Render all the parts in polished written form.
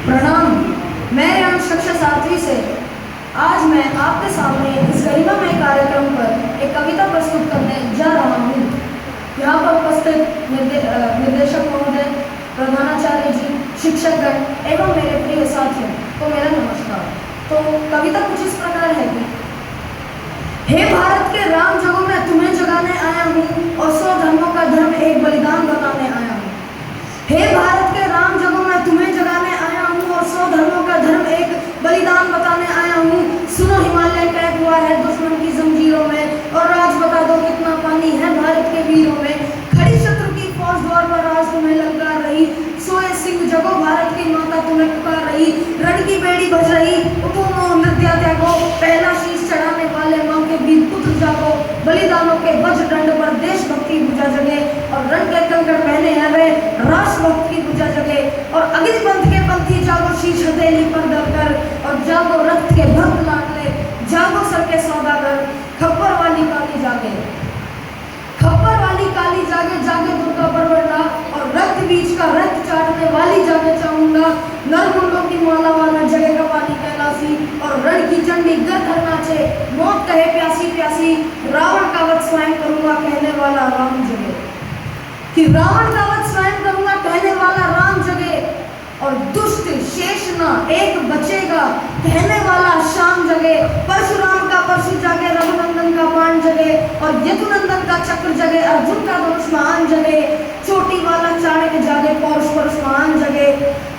प्रणाम। मैं अंश कक्षा 7वीं से आज मैं आपके सामने इस गरिमामय कार्यक्रम पर एक कविता प्रस्तुत करने जा रहा हूँ। यहाँ पर उपस्थित निर्देशक महोदय, प्रधानाचार्य जी, शिक्षकगण एवं मेरे प्रिय साथियों को मेरा नमस्कार। तो कविता कुछ इस प्रकार है कि हे भारत के राम जगों में तुम्हें जगाने आया हूँ और 100 धर्मों का धर्म एक बलिदान बताने आया हूँ। हे भारत के राम जगों में तुम्हें जगाने आया हूँ और 100 धर्मों का धर्म एक बलिदान बताने आया हूँ। सुनो हिमालय कैद हुआ है दुश्मन की जंजीरों में और राज बता दो कितना पानी है भारत के वीरों में। खड़ी शत्रु की फौज द्वार पर आज तुम्हें ललकार रही, सोए सिंह जगो भारत की माता तुम्हें पुकार रही। रण की बेड़ी बज रही, उठो मोह नृत्य त्यागो, पहला शीश चढ़ाने वाले माँ के वीर पुत्र जागो। बलिदानों के वज्र दंड पर देशभक्ति बुझा जगे और रंग के कंकड़ पहने हैं वे राष्ट्रभक्त की बुझा जगे। और अग्निपंथ के पंथी जागो शीश हथेली पर धरकर और जागो रक्त के भक्त लाडले, जागो सर के सौदागर। खप्पर वाली काली जागे, खप्पर वाली काली जागे, जागे दुर्गा परवरदा और रक्त बीच का रक्त चाटने वाली जागे चामुंडा। नरमुंडों की माला वाला जगेगा पानी कैलासी और रण की चंडी गदर नाचे, मौत कहे प्यासी प्यासी। रावण का वध स्वयं करूंगा कहने वाला राम जगे, कि रावण का वध स्वयं करूंगा कहने वाला राम जगे और दुष्ट शेष न एक बचेगा कहने वाला शाम जगे। परशुराम का परशु जागे, रघुनंदन का बाण जगे और यदुनंदन का चक्र जगे, अर्जुन का धनुष महान जगे। चोटी वाला चाणक्य जागे, पौरुष परश महान जगे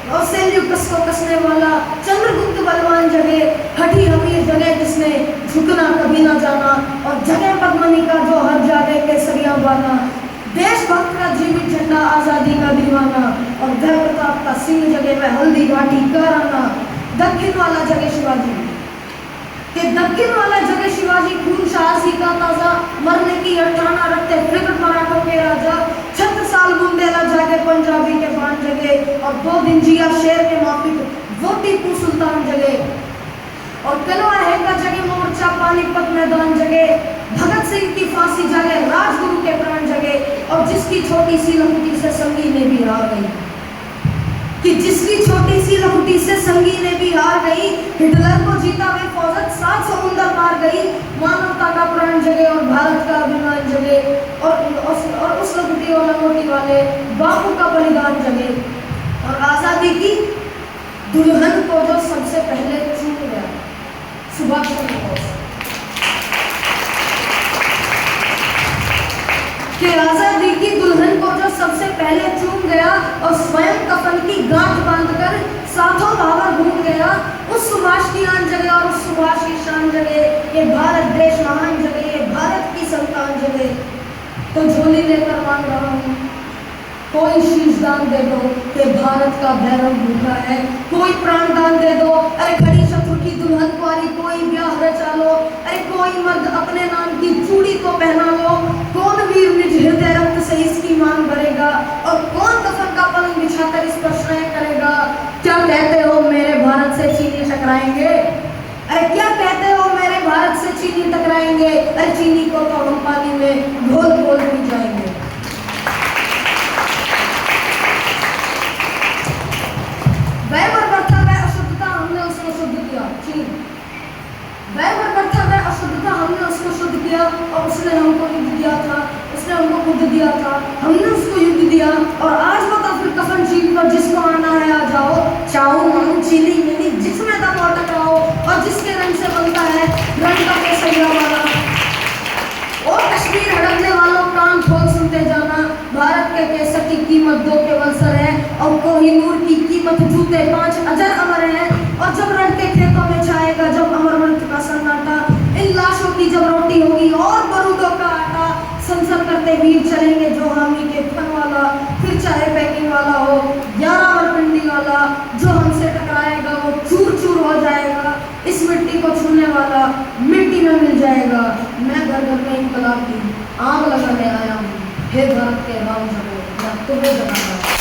और सेल्यूकस को कसने वाला चंद्रगुप्त बलवान जगे। हठी हमीर जगे जिसने झुकना कभी ना जाना और जगे पद्मनी का जो हर जागे केसरिया बाना। देशभक्त का जीवित झंडा आजादी का दीवाना और घर प्रताप का सिंह जगे में हल्दी घाटी का राना। दक्षिण वाला जगे शिवाजी, के दक्षिण वाला जगे शिवाजी, खून साहसी का ताजा, मरने की अठाना रखते त्रिकट मराठों के राजा। 36 साल बुंदेला जागे पंजाबी के बाण जगे और 2 दिन जिया शेर के माफिक वो टीपू सुल्तान जगे। और कलवा है का जगे मोर्चा पानीपत मैदान जगे, भगत सिंह की फांसी जागे, राजगुरु के प्राण जगे। और जिसकी छोटी सी लंगोटी से संगी ने भी हार गई, कि जिसकी छोटी सी लंगोटी से संगी ने भी हार गई। हिटलर को जीता वे फौजत 7 समुंदर पार गई। मानवता का प्राण जगे और भारत का अभिमान जगे और उस लंगोटी और लंगोटी वाले बापू का बलिदान जगे। और आजादी की दुल्हन को जो सबसे पहले चूम गया, सुभाष चंद्र बोस, कि आजादी की दुल्हन को जो सबसे पहले चूम गया और स्वयं कफन की गांठ बांधकर साथों भावर घूम गया। उस सुभाष की आन जगे और उस सुभाष की शान जगे। ये भारत देश महान जगे, ये भारत की संतान जगे। तो झोली लेकर मांग रहा हूँ, कोई शीश दान दे दो कि भारत का भैरव भूखा है। कोई प्राण दान दे दो, अरे खड़ी शत्रु की दुल्हन कुंवारी कोई ब्याह रचा लो। अरे कोई मर्द अपने नाम की चूड़ी को पहना लो। कौन वीर निज हृदय रक्त से इसकी मांग भरेगा और कौन कफन का पलंग बिछाकर इस पर श्रय करेगा। क्या कहते हो मेरे भारत से चीनी टकराएंगे, अरे क्या कहते हो मेरे भारत से चीनी टकराएंगे। अरे चीनी को तो हम पानी में घोल घोल पी जाएंगे। वह बर्बरता वह अशुद्धता हमने उसको शुद्ध किया, चीन। वह बर्बरता वह अशुद्धता हमने उसको शुद्ध किया और उसने हमको युद्ध दिया था, उसने हमको बुद्ध दिया था, हमने उसको युद्ध दिया। और आज बता फिर कफन चीन पर जिसको आना है आ जाओ। चाऊ माऊ चीनी मिनी जिसमें दम और टकराओ और जिसके रंग से बनता है रंग का केसरिया वाला। और कश्मीर हड़पने वालों कान खोल सुनते जाना, भारत के केसर की कीमत 2 के वलसर है और कोहिनूर की कीमत जूते 5 अजर अमर हैं। और जब रण के खेतों में छाएगा जब अमर मृत्यु का सन्नाटा, इन लाशों की जब रोटी होगी और बरूदों का आटा। संसद करते वीर चलेंगे जो हामी के फन वाला, फिर चाहे पैकिंग वाला हो या रावलपिंडी वाला। जो हमसे टकराएगा वो चूर चूर हो जाएगा, इस मिट्टी को छूने वाला मिट्टी में मिल जाएगा। मैं घर घर में इंकलाब की आग लगाने आया हूँ, हे भारत के राम जगो, मैं तुम्हें जगाऊंगा।